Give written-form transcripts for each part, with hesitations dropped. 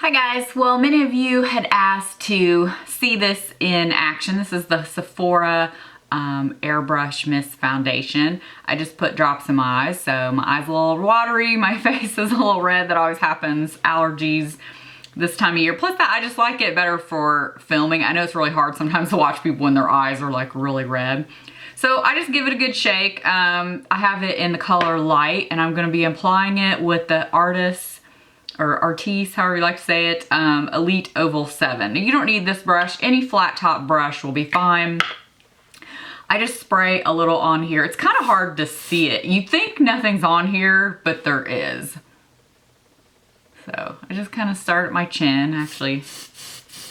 Hi guys, well many of you had asked to see this in action. This is the Sephora Airbrush Mist Foundation. I just put drops in my eyes, so my eyes are a little watery, my face is a little red. That always happens, allergies this time of year. Plus that I just like it better for filming. I know it's really hard sometimes to watch people when their eyes are like really red. So I just give it a good shake. I have it in the color light and I'm gonna be applying it with the Artiste, however you like to say it, Elite Oval 7. You don't need this brush. Any flat top brush will be fine. I just spray a little on here. It's kind of hard to see it. You think nothing's on here, but there is. So I just kind of start at my chin. Actually,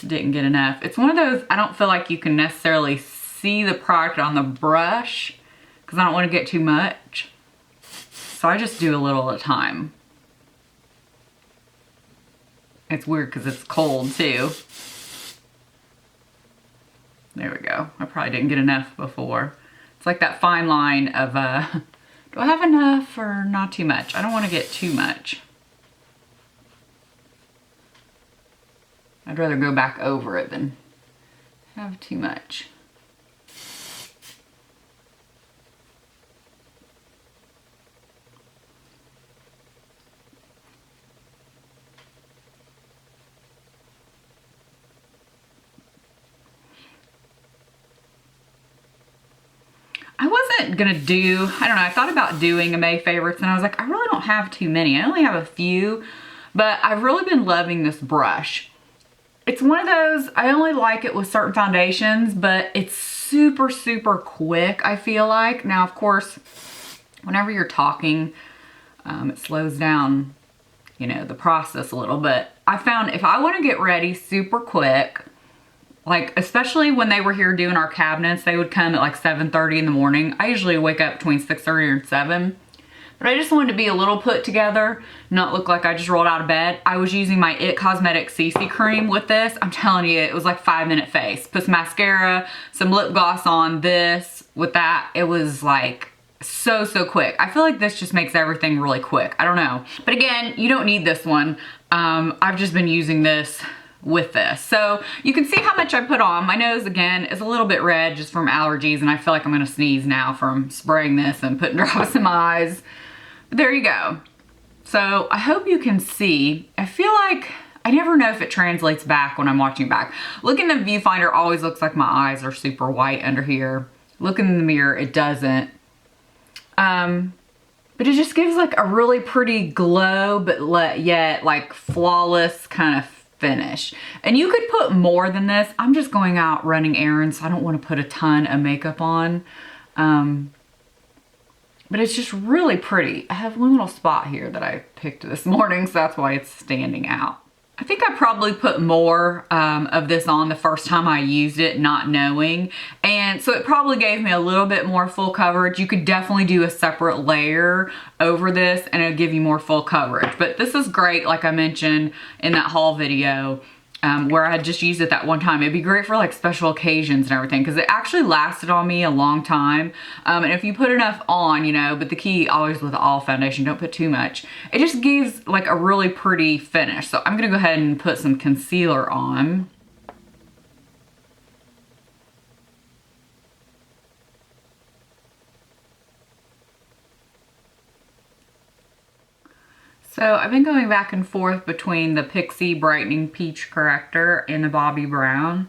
didn't get enough. It's one of those, I don't feel like you can necessarily see the product on the brush because I don't want to get too much. So I just do a little at a time. It's weird because it's cold too. There we go. I probably didn't get enough before. It's like that fine line of, do I have enough or not too much? I don't want to get too much. I'd rather go back over it than have too much. I wasn't gonna do, I don't know, I thought about doing a May favorites and I was like, I really don't have too many. I only have a few, but I've really been loving this brush. It's one of those, I only like it with certain foundations, but it's super, super quick, I feel like. Now, of course, whenever you're talking, it slows down, you know, the process a little, but I found if I wanna get ready super quick, like, especially when they were here doing our cabinets, they would come at like 7:30 in the morning. I usually wake up between 6:30 and 7. But I just wanted to be a little put together, not look like I just rolled out of bed. I was using my It Cosmetics CC cream with this. I'm telling you, it was like 5-minute face. Put some mascara, some lip gloss on this, with that. It was like so quick. I feel like this just makes everything really quick. I don't know. But again, you don't need this one. I've just been using this with this. So you can see how much I put on. My nose again is a little bit red just from allergies and I feel like I'm gonna sneeze now from spraying this and putting drops in my eyes. But there you go. So I hope you can see. I feel like I never know if it translates back when I'm watching back. Look in the viewfinder, always looks like my eyes are super white under here. Look in the mirror, it doesn't. But it just gives like a really pretty glow, but yet like flawless kind of finish. And you could put more than this. I'm just going out running errands, so I don't want to put a ton of makeup on. But it's just really pretty. I have one little spot here that I picked this morning, so that's why it's standing out. I think I probably put more of this on the first time I used it, not knowing. And so it probably gave me a little bit more full coverage. You could definitely do a separate layer over this and it'll give you more full coverage. But this is great, like I mentioned in that haul video, where I had just used it that one time. It'd be great for like special occasions and everything because it actually lasted on me a long time. And if you put enough on, you know, but the key always with all foundation, don't put too much. It just gives like a really pretty finish. So I'm gonna go ahead and put some concealer on. So I've been going back and forth between the Pixie Brightening Peach Corrector and the Bobbi Brown.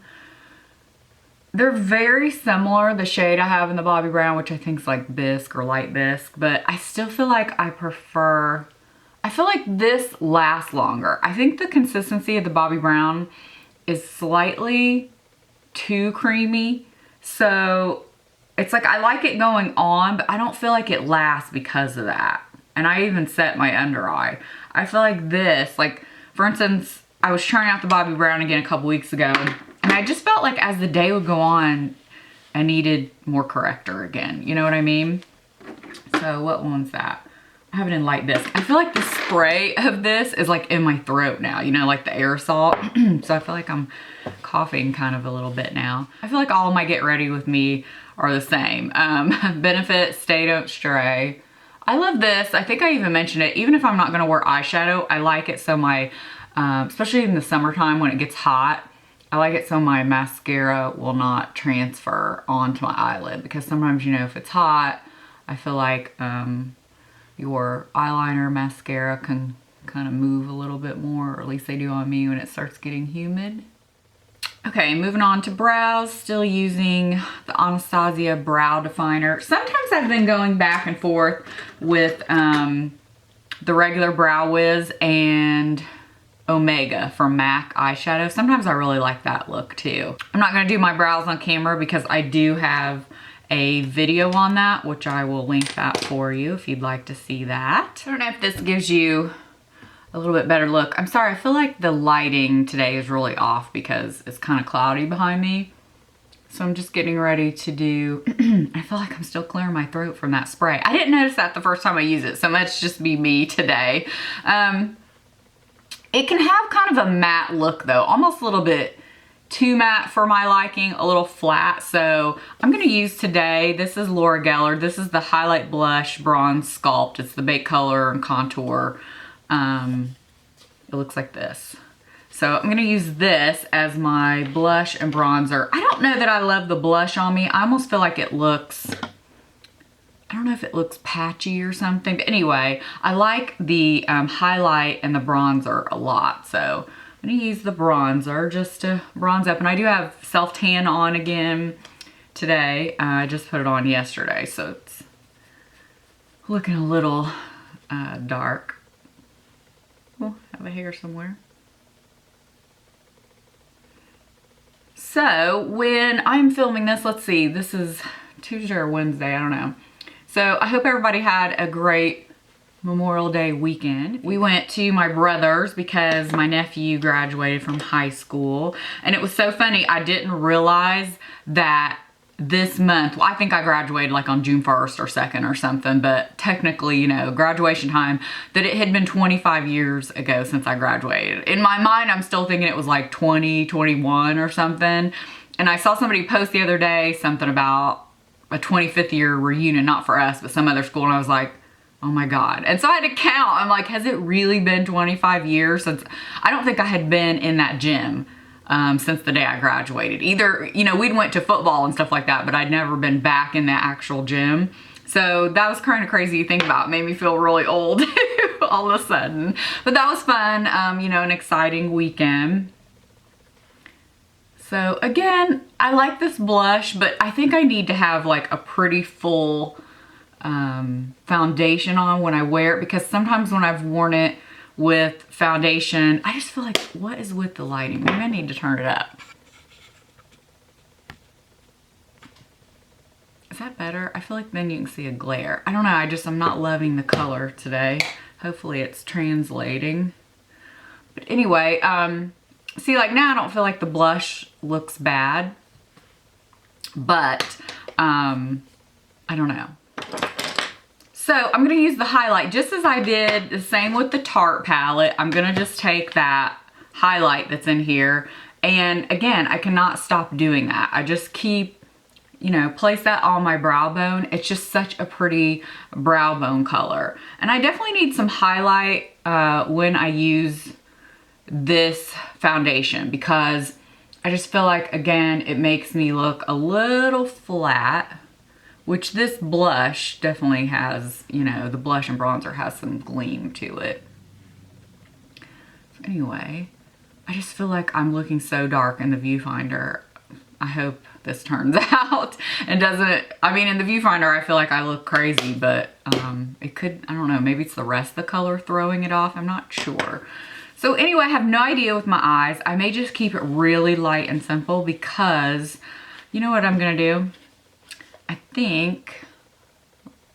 They're very similar, the shade I have in the Bobbi Brown, which I think is like bisque or light bisque, but I still feel like I feel like this lasts longer. I think the consistency of the Bobbi Brown is slightly too creamy. So it's like I like it going on, but I don't feel like it lasts because of that. And I even set my under eye. I feel like this, like for instance, I was trying out the Bobbi Brown again a couple weeks ago and I just felt like as the day would go on, I needed more corrector again. You know what I mean? So what one's that? I have it in light bisque. I feel like the spray of this is like in my throat now, you know, like the aerosol. So I feel like I'm coughing kind of a little bit now. I feel like all of my Get Ready With Me are the same. Benefit, Stay Don't Stray. I love this. I think I even mentioned it. Even if I'm not gonna wear eyeshadow, I like it so my especially in the summertime when it gets hot. I like it so my mascara will not transfer onto my eyelid, because sometimes, you know, if it's hot, I feel like your eyeliner mascara can kind of move a little bit more, or at least they do on me when it starts getting humid. Okay, moving on to brows, still using the Anastasia Brow Definer. Sometimes I've been going back and forth with the regular Brow Wiz and Omega from MAC eyeshadow. Sometimes I really like that look too. I'm not gonna do my brows on camera because I do have a video on that, which I will link that for you if you'd like to see that. I don't know if this gives you a little bit better look. I'm sorry, I feel like the lighting today is really off because it's kind of cloudy behind me. So I'm just getting ready to do, I feel like I'm still clearing my throat from that spray. I didn't notice that the first time I used it, so it must just be me today. It can have kind of a matte look though, almost a little bit too matte for my liking, a little flat. So I'm gonna use today, this is Laura Geller. This is the Highlight Blush Bronze Sculpt. It's the Bake Color and Contour. It looks like this. So I'm gonna use this as my blush and bronzer. I don't know that I love the blush on me. I almost feel like it looks, I don't know if it looks patchy or something, but anyway, I like the highlight and the bronzer a lot. So I'm gonna use the bronzer just to bronze up. And I do have self-tan on again today. I just put it on yesterday, so it's looking a little dark. Oh, have a hair somewhere. So when I'm filming this, let's see, this is Tuesday or Wednesday, I don't know. So I hope everybody had a great Memorial Day weekend. We went to my brother's because my nephew graduated from high school. And it was so funny, I didn't realize that this month, well, I think I graduated like on June 1st or 2nd or something, but technically, you know, graduation time, that it had been 25 years ago since I graduated. In my mind, I'm still thinking it was like 2021 or something. And I saw somebody post the other day something about a 25th year reunion, not for us, but some other school, and I was like, oh my God. And so I had to count. I'm like, has it really been 25 years since, I don't think I had been in that gym since the day I graduated. Either, you know, we'd went to football and stuff like that, but I'd never been back in the actual gym. So that was kind of crazy to think about. It made me feel really old all of a sudden. But that was fun, you know, an exciting weekend. So again, I like this blush, but I think I need to have like a pretty full foundation on when I wear it, because sometimes when I've worn it with foundation, I just feel like, what is with the lighting? Maybe I need to turn it up. Is that better? I feel like then you can see a glare. I don't know, I'm not loving the color today. Hopefully it's translating. But anyway, see, like now I don't feel like the blush looks bad, but I don't know. So I'm gonna use the highlight just as I did the same with the Tarte palette. I'm gonna just take that highlight that's in here. And again, I cannot stop doing that. I just keep, you know, place that on my brow bone. It's just such a pretty brow bone color. And I definitely need some highlight when I use this foundation, because I just feel like, again, it makes me look a little flat. Which this blush definitely has, you know, the blush and bronzer has some gleam to it. So anyway, I just feel like I'm looking so dark in the viewfinder. I hope this turns out and doesn't, I mean, in the viewfinder, I feel like I look crazy, but it could, I don't know, maybe it's the rest of the color throwing it off. I'm not sure. So anyway, I have no idea with my eyes. I may just keep it really light and simple, because you know what I'm gonna do? I think,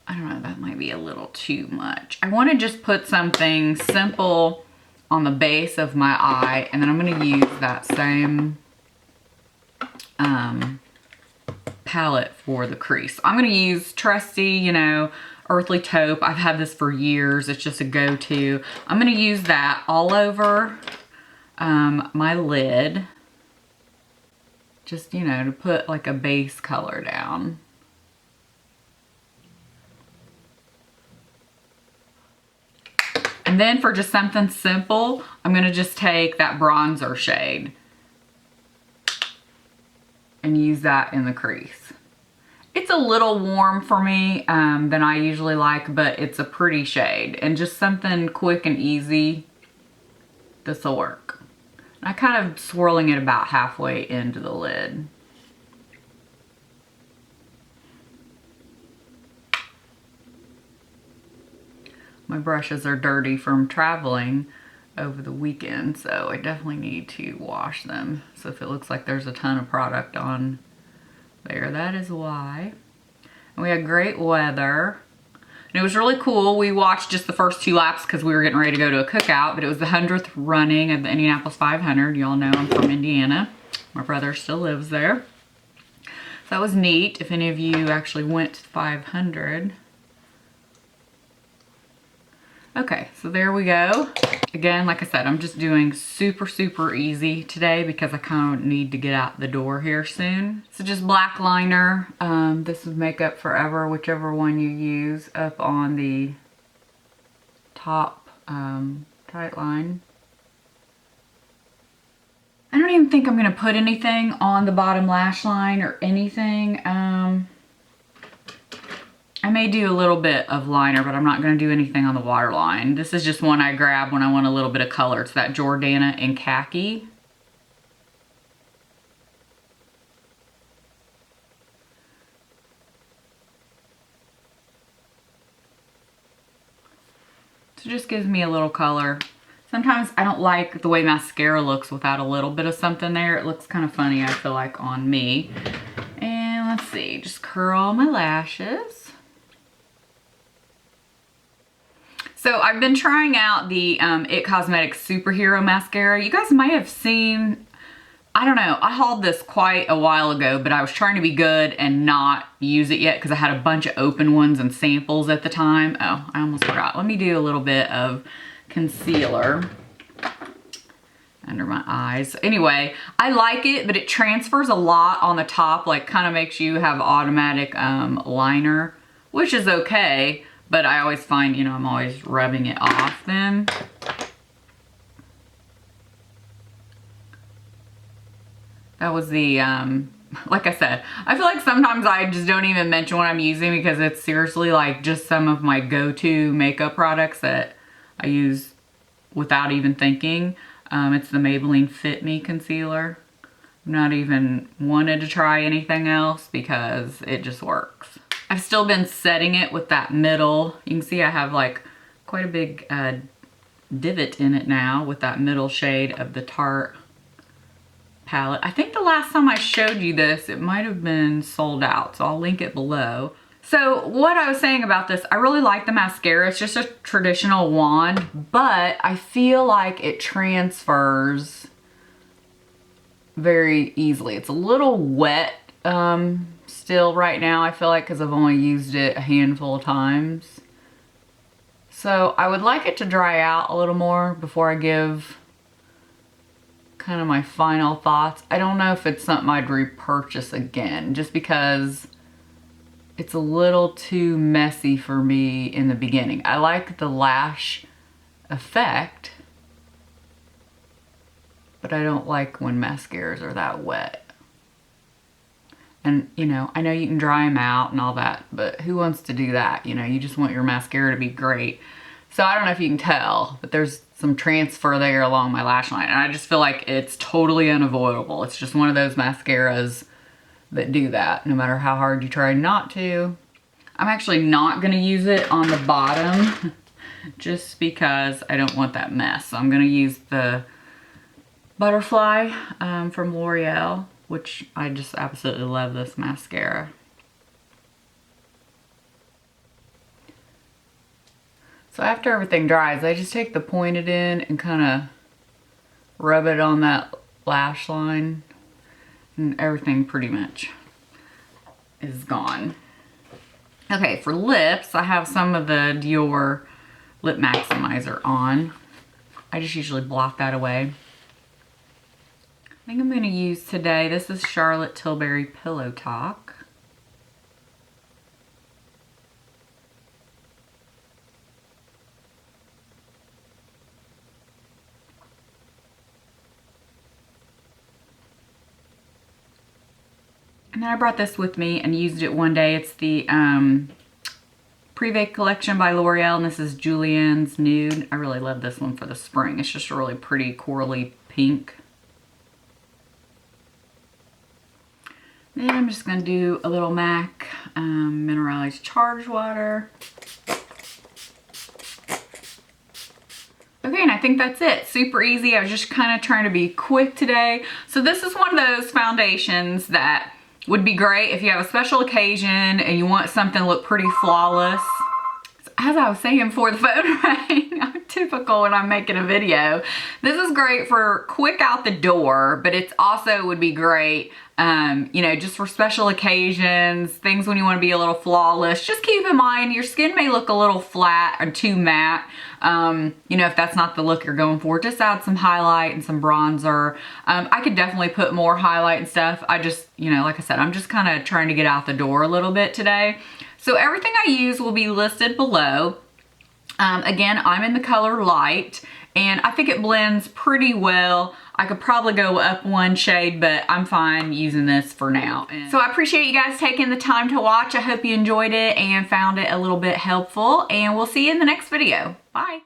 I don't know, that might be a little too much. I want to just put something simple on the base of my eye, and then I'm going to use that same palette for the crease. I'm going to use trusty, you know, Earthly Taupe. I've had this for years. It's just a go-to. I'm going to use that all over my lid. Just, you know, to put like a base color down. And then for just something simple, I'm gonna just take that bronzer shade and use that in the crease. It's a little warm for me than I usually like, but it's a pretty shade. And just something quick and easy, this'll work. I'm kind of swirling it about halfway into the lid. My brushes are dirty from traveling over the weekend, so I definitely need to wash them. So if it looks like there's a ton of product on there, that is why. And we had great weather. And it was really cool. We watched just the first 2 laps because we were getting ready to go to a cookout, but it was the 100th running of the Indianapolis 500. Y'all know I'm from Indiana. My brother still lives there. So that was neat if any of you actually went to 500. Okay, so there we go. Again, like I said, I'm just doing super easy today because I kind of need to get out the door here soon. So just black liner. This is Makeup Forever, whichever one you use, up on the top tight line. I don't even think I'm gonna put anything on the bottom lash line or anything. I may do a little bit of liner, but I'm not going to do anything on the waterline. This is just one I grab when I want a little bit of color. It's that Jordana in Khaki. So it just gives me a little color. Sometimes I don't like the way mascara looks without a little bit of something there. It looks kind of funny, I feel like, on me. And let's see, just curl my lashes. So I've been trying out the It Cosmetics Superhero Mascara. You guys might have seen, I don't know, I hauled this quite a while ago, but I was trying to be good and not use it yet because I had a bunch of open ones and samples at the time. Oh, I almost forgot. Let me do a little bit of concealer under my eyes. Anyway, I like it, but it transfers a lot on the top, like kind of makes you have automatic liner, which is okay. But I always find, you know, I'm always rubbing it off then. That was the, like I said, I feel like sometimes I just don't even mention what I'm using because it's seriously like just some of my go-to makeup products that I use without even thinking. It's the Maybelline Fit Me Concealer. I've not even wanted to try anything else because it just works. I've still been setting it with that middle. You can see I have like quite a big divot in it now with that middle shade of the Tarte palette. I think the last time I showed you this, it might have been sold out, so I'll link it below. So what I was saying about this, I really like the mascara. It's just a traditional wand, but I feel like it transfers very easily. It's a little wet still right now, I feel like, because I've only used it a handful of times. So I would like it to dry out a little more before I give kind of my final thoughts. I don't know if it's something I'd repurchase again, just because it's a little too messy for me in the beginning. I like the lash effect, but I don't like when mascaras are that wet. And, you know, I know you can dry them out and all that, but who wants to do that? You know, you just want your mascara to be great. So I don't know if you can tell, but there's some transfer there along my lash line. And I just feel like it's totally unavoidable. It's just one of those mascaras that do that, no matter how hard you try not to. I'm actually not going to use it on the bottom just because I don't want that mess. So I'm going to use the Butterfly from L'Oreal, which I just absolutely love this mascara. So after everything dries, I just take the pointed end and kind of rub it on that lash line, and everything pretty much is gone. Okay, for lips, I have some of the Dior Lip Maximizer on. I just usually blot that away. I think I'm going to use today, this is Charlotte Tilbury Pillow Talk. And then I brought this with me and used it one day. It's the Privé collection by L'Oreal, and this is Julienne's Nude. I really love this one for the spring. It's just a really pretty corally pink. Then I'm just going to do a little MAC Mineralized Charged Water. Okay, and I think that's it. Super easy. I was just kind of trying to be quick today. So this is one of those foundations that would be great if you have a special occasion and you want something to look pretty flawless. As I was saying before the phone rang, I'm typical when I'm making a video. This is great for quick out the door, but it's also would be great, you know, just for special occasions, things when you want to be a little flawless. Just keep in mind your skin may look a little flat or too matte. You know, if that's not the look you're going for, just add some highlight and some bronzer. I could definitely put more highlight and stuff. I just, you know, like I said, I'm just kind of trying to get out the door a little bit today. So everything I use will be listed below. Again, I'm in the color light, and I think it blends pretty well. I could probably go up one shade, but I'm fine using this for now. So I appreciate you guys taking the time to watch. I hope you enjoyed it and found it a little bit helpful, and we'll see you in the next video. Bye.